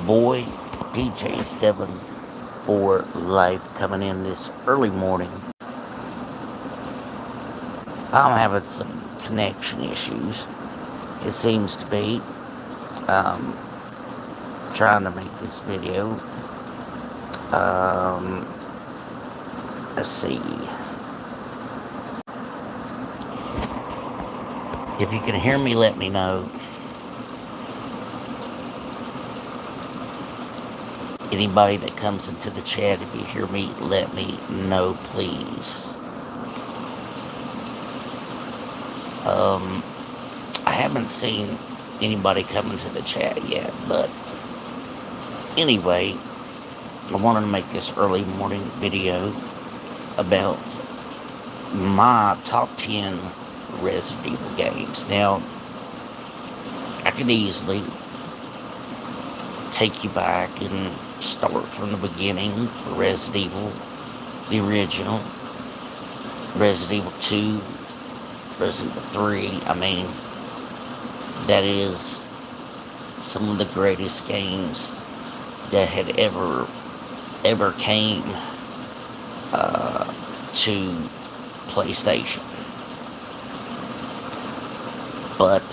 boy, DJ7 for Life, coming in this early morning. I'm having some connection issues. It seems to be. Um, Trying to make this video. Um, let's see. If you can hear me, let me know. Anybody that comes into the chat, if you hear me, let me know, please. I haven't seen anybody come into the chat yet, but anyway, I wanted to make this early morning video about my top 10 Resident Evil games. Now, I could easily take you back and start from the beginning for Resident Evil, the original, Resident Evil 2, Resident Evil 3. I mean, that is some of the greatest games that had ever came to PlayStation. But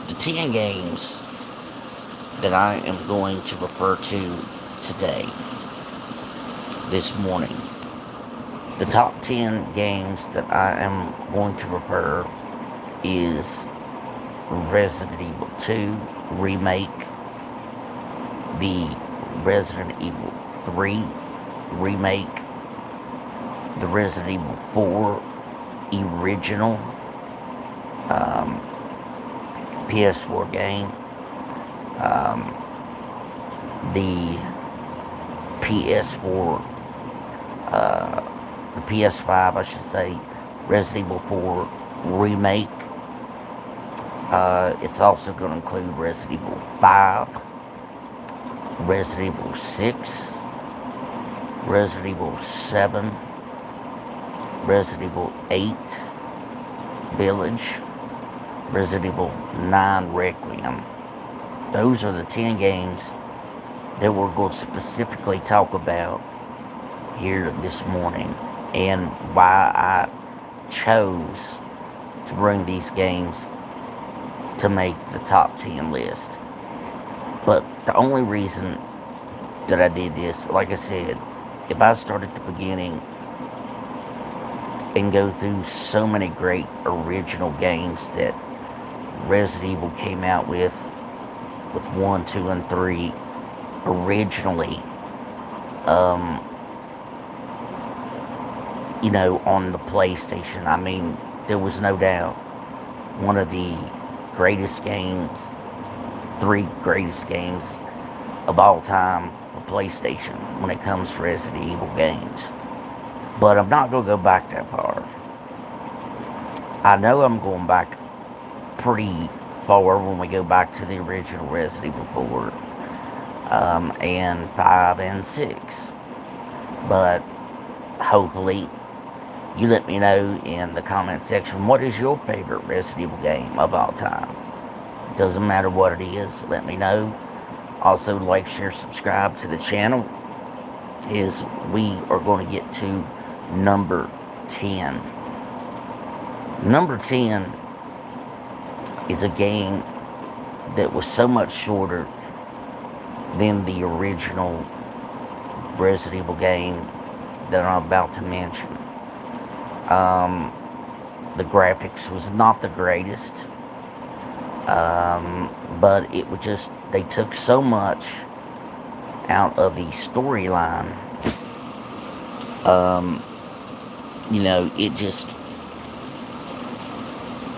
the 10 games that I am going to refer to today, this morning, the top 10 games that I am going to refer is Resident Evil 2 Remake, the Resident Evil 3 Remake, the Resident Evil 4 Original PS4 game, the PS4, the PS5, I should say, Resident Evil 4 Remake. It's also going to include Resident Evil 5, Resident Evil 6, Resident Evil 7, Resident Evil 8, Village, Resident Evil 9 Requiem. Those are the 10 games that we're going to specifically talk about here this morning, and why I chose to bring these games to make the top 10 list. But the only reason that I did this, like I said, if I start at the beginning and go through so many great original games that Resident Evil came out with 1, 2, and 3 originally, on the PlayStation. I mean, there was no doubt one of the greatest games, 3 greatest games of all time for PlayStation when it comes to Resident Evil games. But I'm not going to go back that far. I know I'm going back pretty far when we go back to the original Resident Evil 4, and 5 and 6. But hopefully you let me know in the comment section, what is your favorite Resident Evil game of all time? Doesn't matter what it is, let me know. Also, like, share, subscribe to the channel, as we are going to get to number 10. Number 10 is a game that was so much shorter than the original Resident Evil game that I'm about to mention. The graphics was not the greatest, but it was just, they took so much out of the storyline.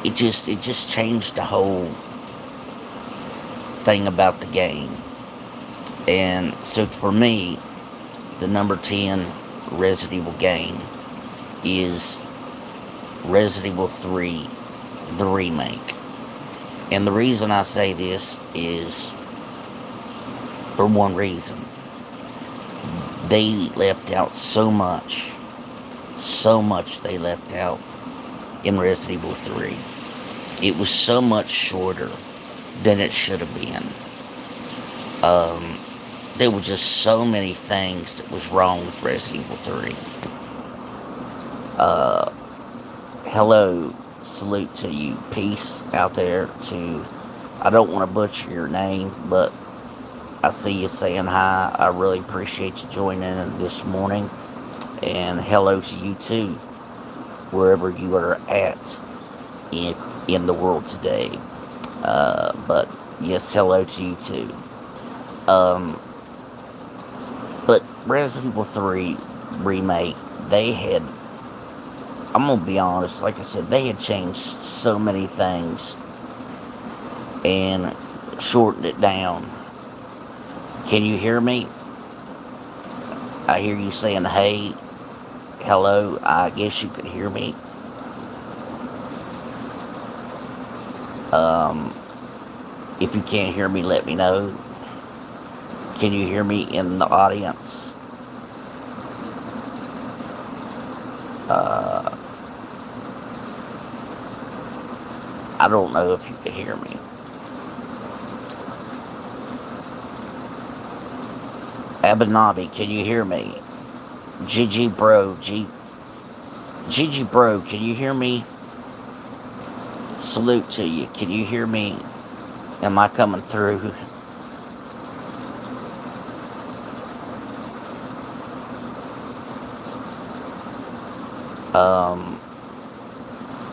It just changed the whole thing about the game. And so for me, the number 10 Resident Evil game is Resident Evil 3, the remake. And the reason I say this is for one reason. They left out so much they left out in Resident Evil 3. It was so much shorter than it should have been. Um, there were just so many things that was wrong with Resident Evil 3. Uh, Hello, salute to you. Peace out there to, I don't want to butcher your name, but I see you saying hi. I really appreciate you joining in this morning. And hello to you too, wherever you are at in the world today. But yes, hello to you too. Um, but Resident Evil 3 remake, they had, I'm gonna be honest, like I said, they had changed so many things and shortened it down. Can you hear me? I hear you saying hey, hello. I guess you can hear me. Um, if you can't hear me, let me know. Can you hear me in the audience? Uh, I don't know if you can hear me. Abanabi, can you hear me? GG Bro, GG Bro, can you hear me? Salute to you. Can you hear me? Am I coming through? Um,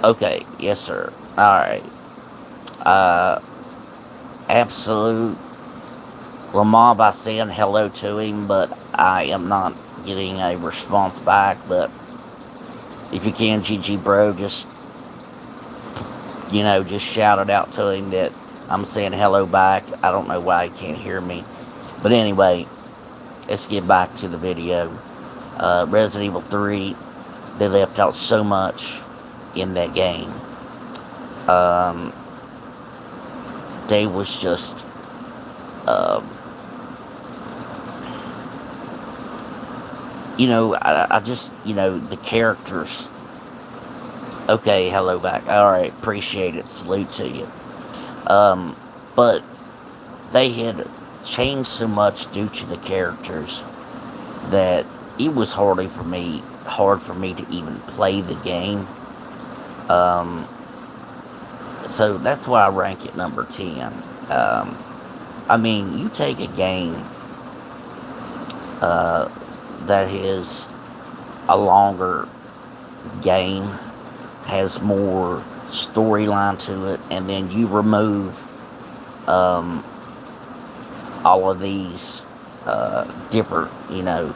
okay, yes, sir. Alright. Uh, Absolute Lamar by saying hello to him, but I am not getting a response back. But if you can, GG Bro, just, just shout it out to him that I'm saying hello back. I don't know why he can't hear me. But anyway, let's get back to the video. Resident Evil 3, they left out so much in that game. They was just, I just, the characters. Okay, hello back. Alright, appreciate it. Salute to you. But they had changed so much due to the characters that it was hard for me to even play the game. So that's why I rank it number 10. I mean, you take a game that is a longer game, has more storyline to it, and then you remove all of these different,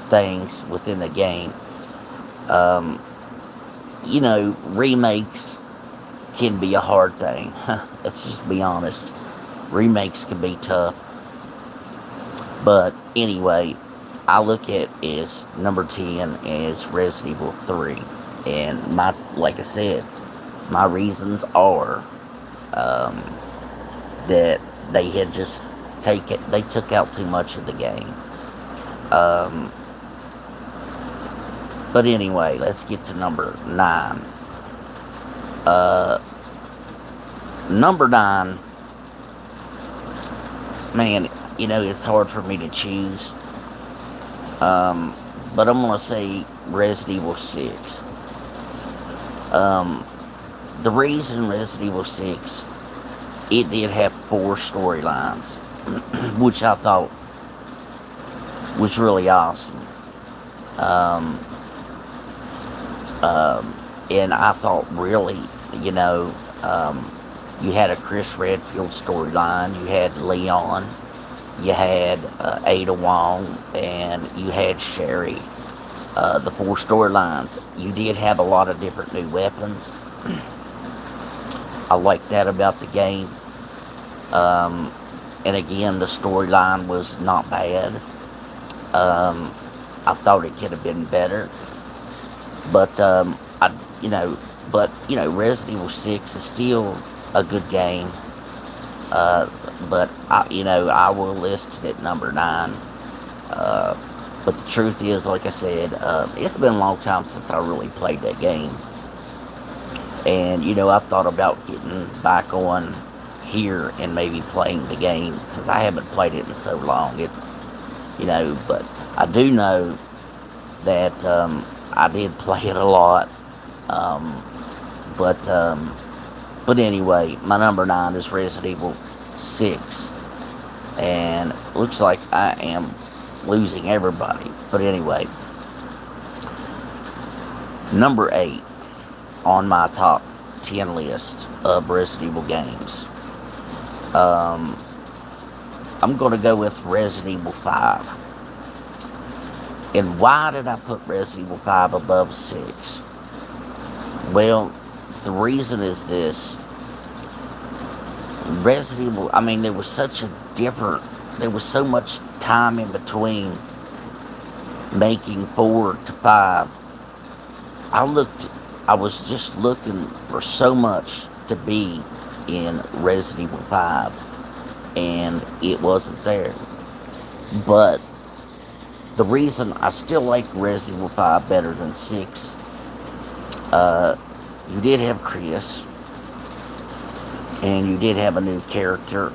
things within the game. Remakes can be a hard thing. Let's just be honest. Remakes can be tough. But anyway, I look at as number 10 as Resident Evil 3. And like I said, my reasons are that they had just they took out too much of the game. But anyway, let's get to number 9. Number 9, man, it's hard for me to choose. But I'm gonna say Resident Evil 6. The reason Resident Evil 6, it did have 4 storylines, which I thought was really awesome. And I thought really, you had a Chris Redfield storyline, you had Leon, you had Ada Wong, and you had Sherry. The 4 storylines. You did have a lot of different new weapons. I like that about the game. And again, the storyline was not bad. I thought it could have been better. But, Resident Evil 6 is still a good game. But, I will list it at number 9. But the truth is, like I said, it's been a long time since I really played that game. And, I've thought about getting back on here and maybe playing the game, because I haven't played it in so long. But I do know that I did play it a lot. Um, but but anyway, my number 9 is Resident Evil 6, and looks like I am losing everybody. But anyway, number 8 on my top 10 list of Resident Evil games. Um, I'm going to go with Resident Evil 5. And why did I put Resident Evil 5 above 6? Well, the reason is this. Resident Evil, I mean, there was so much time in between making 4 to 5. I was just looking for so much to be in Resident Evil 5, and it wasn't there. But the reason I still like Resident Evil 5 better than 6, you did have Chris, and you did have a new character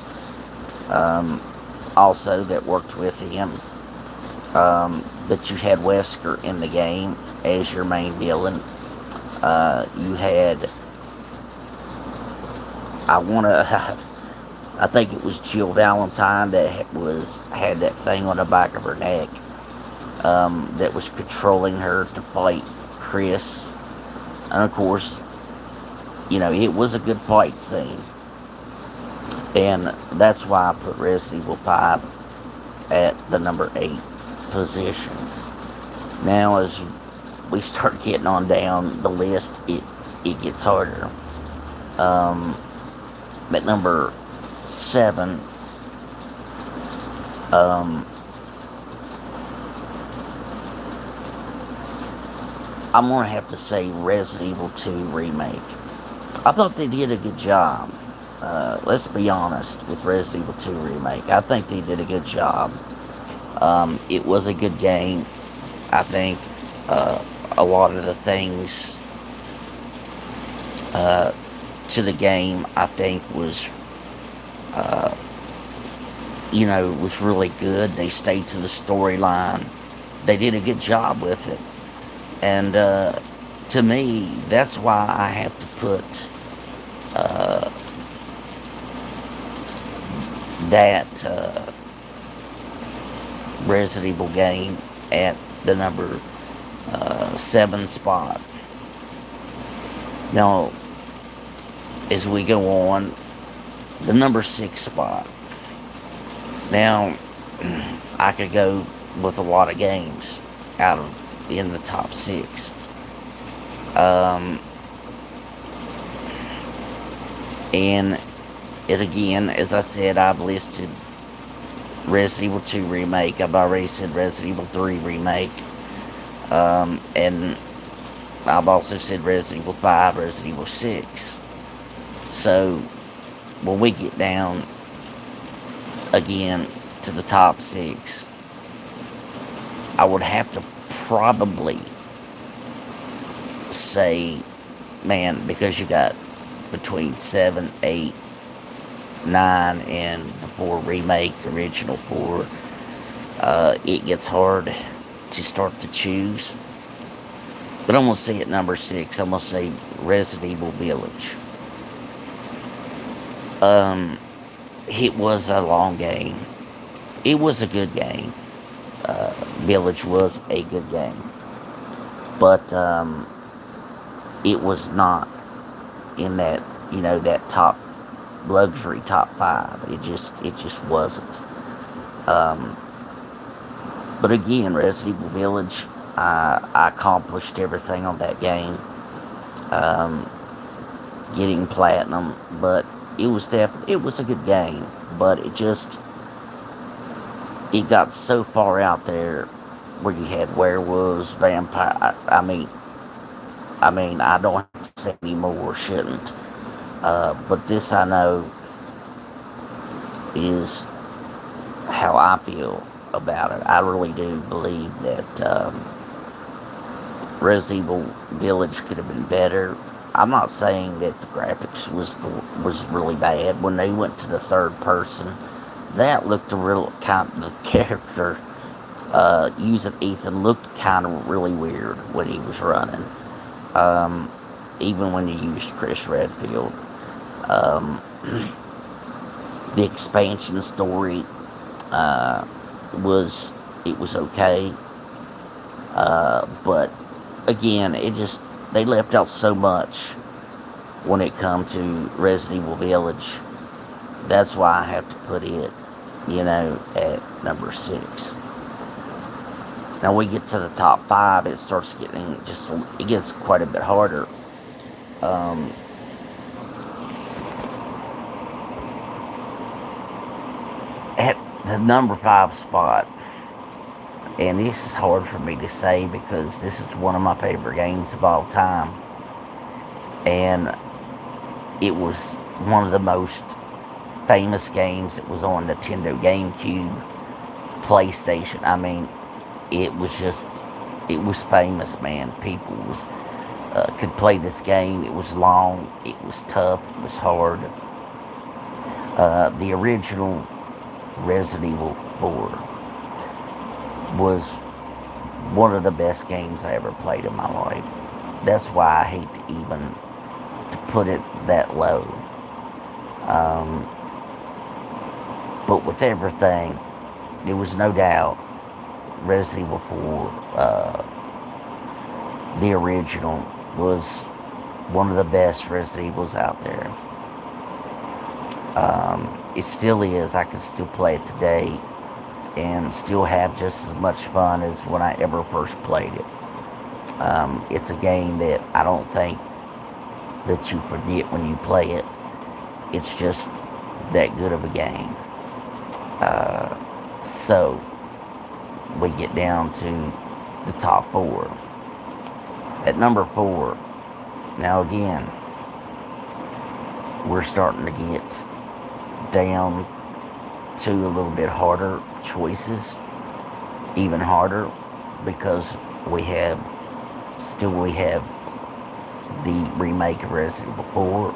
also that worked with him. But you had Wesker in the game as your main villain. You had, I think it was Jill Valentine that had that thing on the back of her neck that was controlling her to fight Chris. And of course, it was a good fight scene. And that's why I put Resident Evil 5 at the number 8 position. Now, as we start getting on down the list, it gets harder. At number 7, I'm going to have to say Resident Evil 2 Remake. I thought they did a good job. Let's be honest with Resident Evil 2 Remake. I think they did a good job. It was a good game. I think a lot of the things to the game, I think, was really good. They stayed to the storyline. They did a good job with it. And to me, that's why I have to put that Resident Evil game at the number 7 spot. Now, as we go on, the number 6 spot. Now, I could go with a lot of games in the top 6. And it again, as I said, I've listed Resident Evil 2 Remake. I've already said Resident Evil 3 Remake. And I've also said Resident Evil 5, Resident Evil 6. So, when we get down again to the top 6, I would have to probably say, man, because you got between 7, 8, 9, and the 4 remake, the original 4, it gets hard to start to choose. But I'm going to say at number 6, I'm going to say Resident Evil Village. It was a long game. It was a good game. Village was a good game. But it was not in that, that top luxury top 5. It just wasn't. But again, Resident Evil Village, I accomplished everything on that game. Getting platinum, but it was a good game, but it got so far out there where you had werewolves, vampire. I mean, I don't have to say anymore, shouldn't. But this I know is how I feel about it. I really do believe that Resident Evil Village could have been better. I'm not saying that the graphics was really bad. When they went to the third person, that looked a real kind of the character using Ethan looked kind of really weird when he was running. Um, Even when you used Chris Redfield, um, the expansion story uh, was it was okay, but again, it just they left out so much when it come to Resident Evil Village. That's why I have to put it, at number 6. Now we get to the top 5, it starts getting it gets quite a bit harder. Um, at the number 5 spot, and this is hard for me to say because this is one of my favorite games of all time, and it was one of the most famous games. It was on Nintendo GameCube, PlayStation. I mean, it was just, it was famous, man. People could play this game. It was long, it was tough, it was hard. The original Resident Evil 4 was one of the best games I ever played in my life. That's why I hate to even to put it that low. Um, but with everything, there was no doubt Resident Evil 4, the original, was one of the best Resident Evils out there. It still is. I can still play it today and still have just as much fun as when I ever first played it. It's a game that I don't think that you forget when you play it. It's just that good of a game. So we get down to the top 4. At number 4, now again, we're starting to get down to a little bit harder choices, even harder, because we have the remake of Resident Evil 4.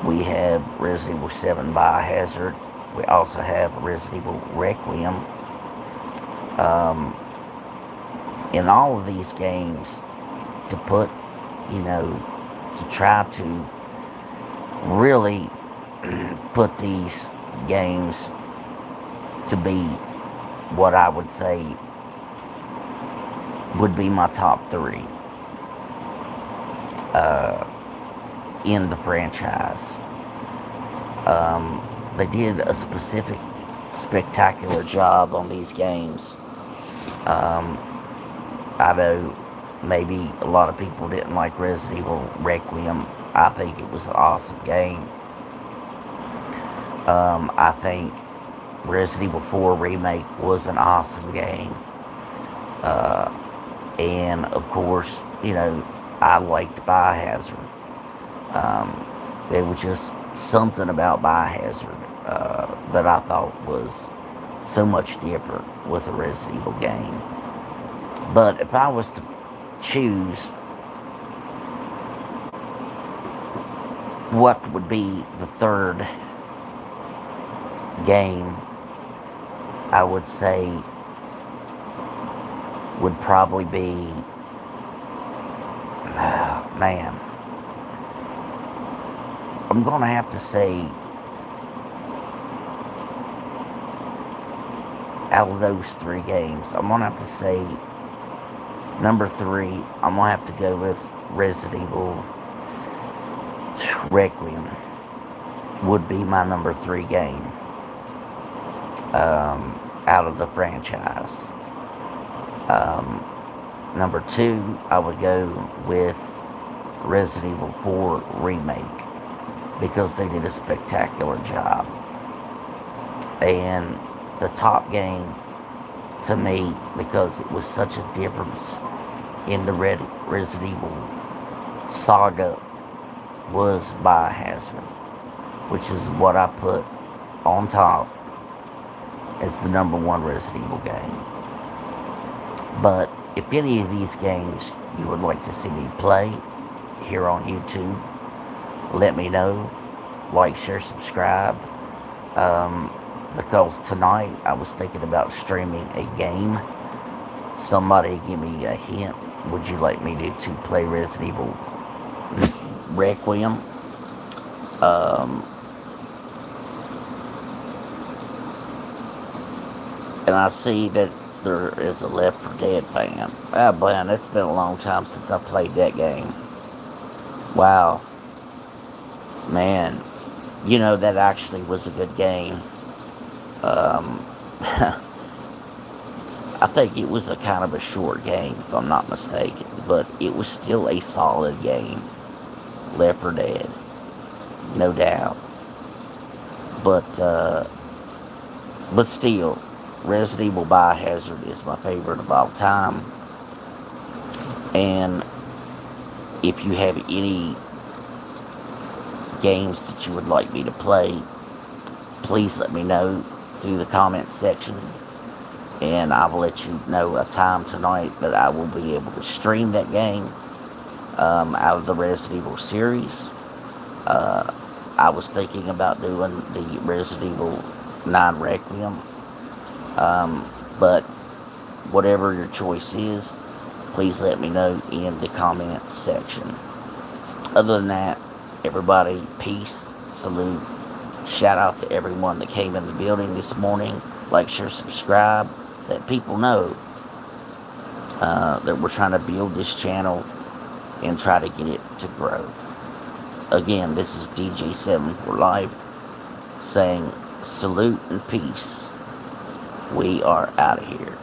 We have Resident Evil 7 Biohazard. We also have Resident Evil Requiem. In all of these games, to put, to try to really put these games to be what I would say would be my top 3 in the franchise. They did a spectacular job on these games. I know maybe a lot of people didn't like Resident Evil Requiem. I think it was an awesome game. I think Resident Evil 4 Remake was an awesome game. And of course, I liked Biohazard. There was just something about Biohazard that I thought was so much different with a Resident Evil game. But if I was to choose what would be the third game, I would say would probably be, man, I'm gonna have to say, out of those 3 games, I'm gonna have to say number 3, I'm gonna have to go with Resident Evil Requiem. Would be my number 3 game out of the franchise. Number 2, I would go with Resident Evil 4 Remake because they did a spectacular job. And the top game to me, because it was such a difference in the Resident Evil saga, was Biohazard, which is what I put on top as the number 1 Resident Evil game. But if any of these games you would like to see me play, here on YouTube, let me know. Like, share, subscribe. Because tonight I was thinking about streaming a game. Somebody give me a hint. Would you like me to play Resident Evil Requiem? And I see that there is a Left 4 Dead fan. Ah, man, it's been a long time since I played that game. Wow. Man, that actually was a good game. I think it was a kind of a short game, if I'm not mistaken, but it was still a solid game. Left 4 Dead, no doubt. But still, Resident Evil Biohazard is my favorite of all time. And if you have any games that you would like me to play, please let me know through the comments section, and I will let you know a time tonight that I will be able to stream that game out of the Resident Evil series. I was thinking about doing the Resident Evil 9 Requiem, but whatever your choice is, please let me know in the comments section. Other than that, everybody, peace, salute. Shout out to everyone that came in the building this morning. Like, share, subscribe. Let people know that we're trying to build this channel and try to get it to grow. Again, this is DJ7 for Life saying salute and peace. We are out of here.